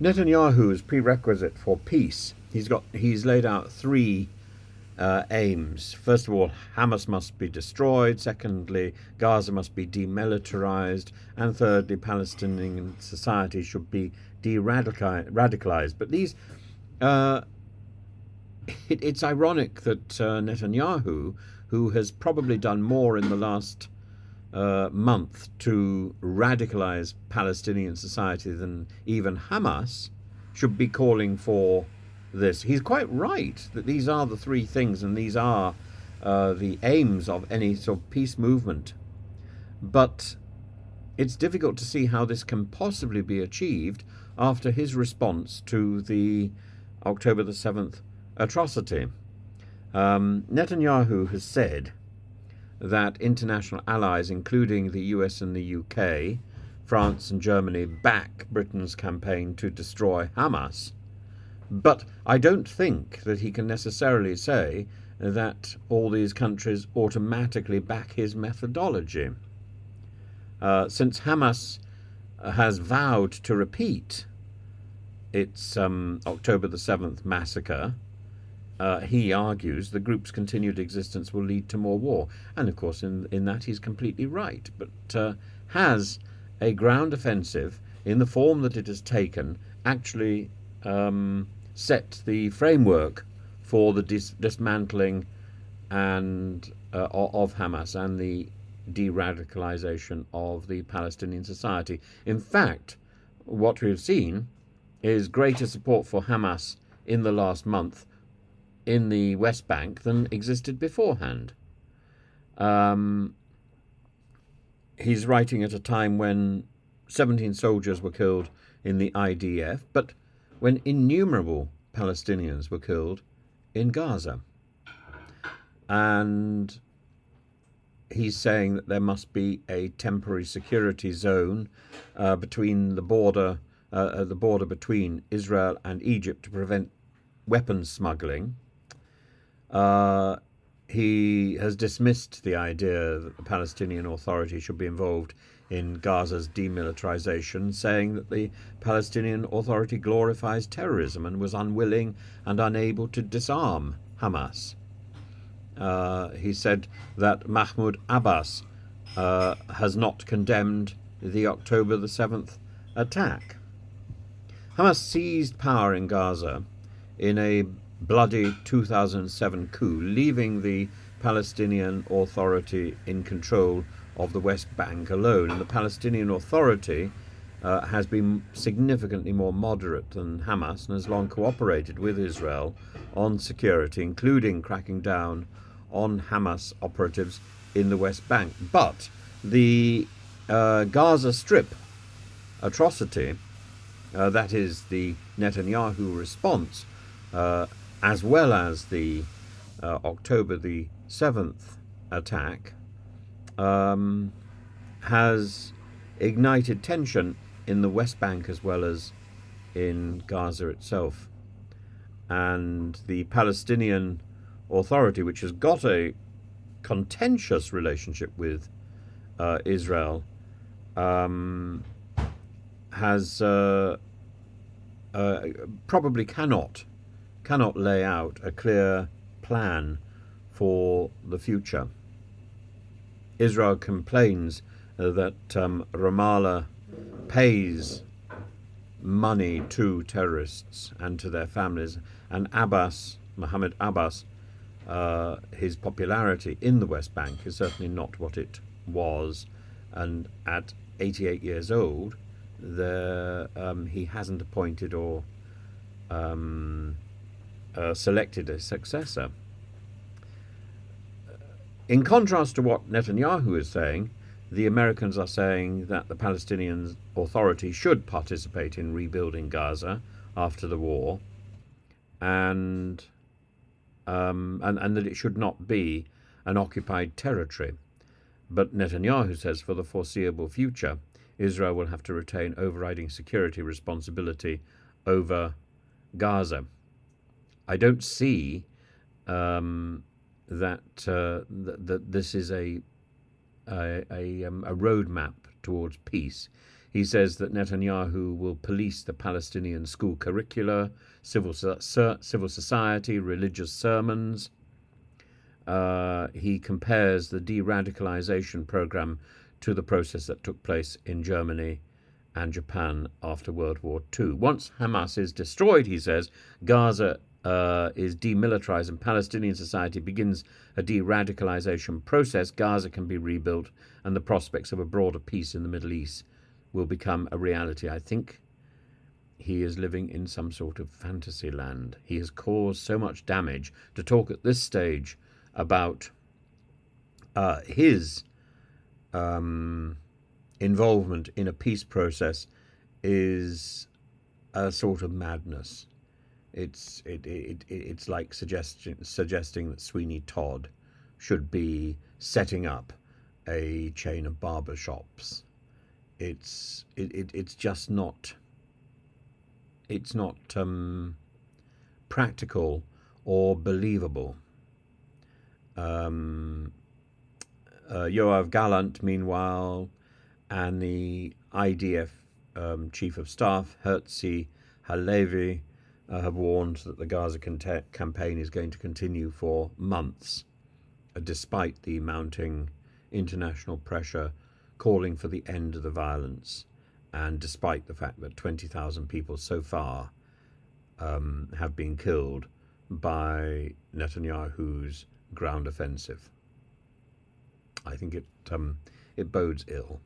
Netanyahu's prerequisite for peace. He's laid out three aims. First of all, Hamas must be destroyed. Secondly, Gaza must be demilitarized. And thirdly, Palestinian society should be de-radicalized. But uh, it's ironic that Netanyahu, who has probably done more in the last month to radicalize Palestinian society than even Hamas, should be calling for this. He's quite right that these are the three things and these are the aims of any sort of peace movement. But it's difficult to see how this can possibly be achieved after his response to the October the 7th atrocity. Netanyahu has said that international allies, including the US and the UK, France and Germany, back Britain's campaign to destroy Hamas. But I don't think that he can necessarily say that all these countries automatically back his methodology. Since Hamas has vowed to repeat its October the 7th massacre, he argues the group's continued existence will lead to more war. And of course, in that he's completely right. But has a ground offensive, in the form that it has taken, actually set the framework for the dismantling and of Hamas and the de-radicalization of the Palestinian society? In fact, what we've seen is greater support for Hamas in the last month in the West Bank than existed beforehand. He's writing at a time when 17 soldiers were killed in the IDF, but when innumerable Palestinians were killed in Gaza. And he's saying that there must be a temporary security zone between the border between Israel and Egypt to prevent weapons smuggling. He has dismissed the idea that the Palestinian Authority should be involved in Gaza's demilitarization, saying that the Palestinian Authority glorifies terrorism and was unwilling and unable to disarm Hamas. He said that Mahmoud Abbas has not condemned the October the 7th attack. Hamas seized power in Gaza in a bloody 2007 coup, leaving the Palestinian Authority in control of the West Bank alone. And the Palestinian Authority has been significantly more moderate than Hamas and has long cooperated with Israel on security, including cracking down on Hamas operatives in the West Bank. But the Gaza Strip atrocity, that is the Netanyahu response, as well as the October the 7th attack, has ignited tension in the West Bank as well as in Gaza itself. And the Palestinian Authority, which has got a contentious relationship with Israel, has probably cannot lay out a clear plan for the future. Israel complains that Ramallah pays money to terrorists and to their families, and Mohammed Abbas, his popularity in the West Bank is certainly not what it was, and at 88 years old, he hasn't appointed or selected a successor. In contrast to what Netanyahu is saying, the Americans are saying that the Palestinian Authority should participate in rebuilding Gaza after the war, and that it should not be an occupied territory. But Netanyahu says for the foreseeable future, Israel will have to retain overriding security responsibility over Gaza. I don't see that this is a roadmap towards peace. He says that Netanyahu will police the Palestinian school curricula, civil society, religious sermons. He compares the de-radicalization program to the process that took place in Germany and Japan after World War II. Once Hamas is destroyed, he says, Gaza is demilitarized and Palestinian society begins a de-radicalization process, Gaza can be rebuilt and the prospects of a broader peace in the Middle East will become a reality. I think he is living in some sort of fantasy land. He has caused so much damage. To talk at this stage about his involvement in a peace process is a sort of madness. It's like suggesting that Sweeney Todd should be setting up a chain of barber shops. It's just not. It's not practical or believable. Yoav Gallant, meanwhile, and the IDF Chief of Staff, Herzi Halevi, have warned that the Gaza campaign is going to continue for months, despite the mounting international pressure calling for the end of the violence, and despite the fact that 20,000 people so far have been killed by Netanyahu's ground offensive. I think it bodes ill.